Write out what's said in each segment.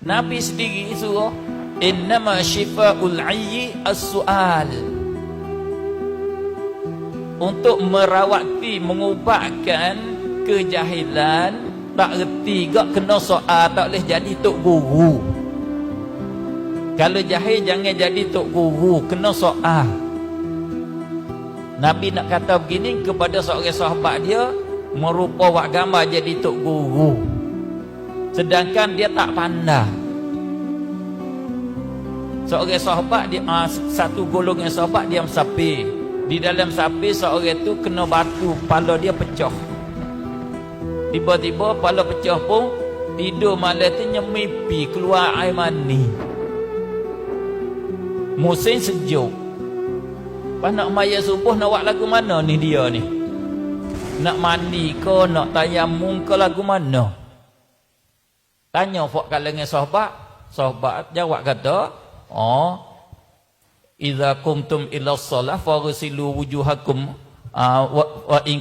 Nabi sendiri suruh, innama syifa'ul 'ayyi as-su'al. Untuk merawati, mengubatkan kejahilan, tak reti gak kena soal, tak boleh jadi tok guru. Kalau jahil jangan jadi tok guru, kena soal. Nabi nak kata begini kepada seorang sahabat dia, merupa wak gambar jadi tok guru, sedangkan dia tak pandai. Seorang sahabat dia, satu golongan sahabat dia sapi. Di dalam sapi seorang tu kena batu, kepala dia pecah. Tiba-tiba kepala pecah pun tidur malam tu nyemipi keluar air mani. Musim sejuk. Pas nak maya subuh nak buat lagu mana ni dia ni? Nak mandi ke, nak tayamum ke, lagu mana? Tanya fak kalangan sahabat. Sahabat jawab kata, idza qumtum ila shalah faghsilu wujuhakum wa in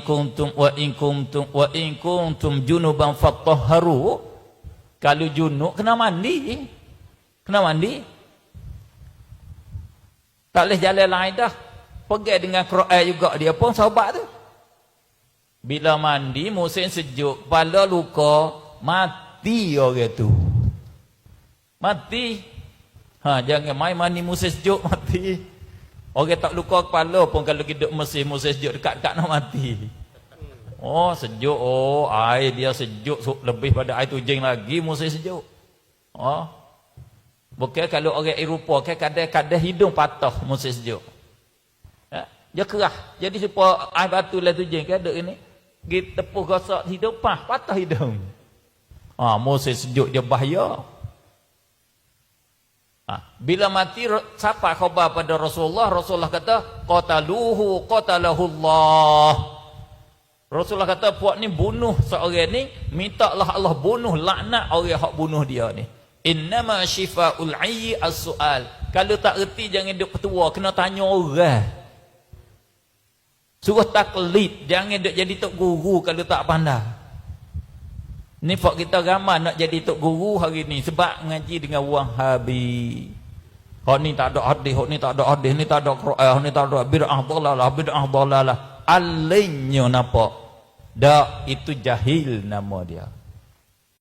kuntum junuban fatahharu. Kalau junub kena mandi. Kena mandi. Tak boleh jalan lain dah. Pergi dengan Quran juga dia pun sahabat tu. Bila mandi musim sejuk, kepala luka, mati orang tu. Mati. Jangan main mandi musim sejuk mati. Orang tak luka kepala pun kalau hidup musim sejuk dekat-dekat nak mati. Sejuk. Air dia sejuk lebih pada air tujing lagi musim sejuk. Bukan kalau orang Eropah kan kadang-kadang hidung patah musim sejuk. Dia kerah. Jadi supaya air batu lah tujing kan duk ini. Gi tepuh gosok hidung patah hidung. Musim sejuk dia bahaya. Bila mati siapa khabar pada Rasulullah? Rasulullah kata qatalahullah. Rasulullah kata puak ni bunuh seorang ni, mintalah Allah bunuh, laknat orang hak bunuh dia ni. Innama syifa'ul 'ayyi as-su'al. Kalau tak reti jangan duk ketua, kena tanya orang. Suruh taklid, jangan duk jadi tok guru kalau tak pandai. Ni fak kita ramai nak jadi tok guru hari ni sebab ngaji dengan Wahabi. Hak ni tak ada hadis, hak ni tak ada hadis, ni tak ada Quran, ni tak ada bid'ah dalalah. Alinnya nampak. Dak itu jahil nama dia.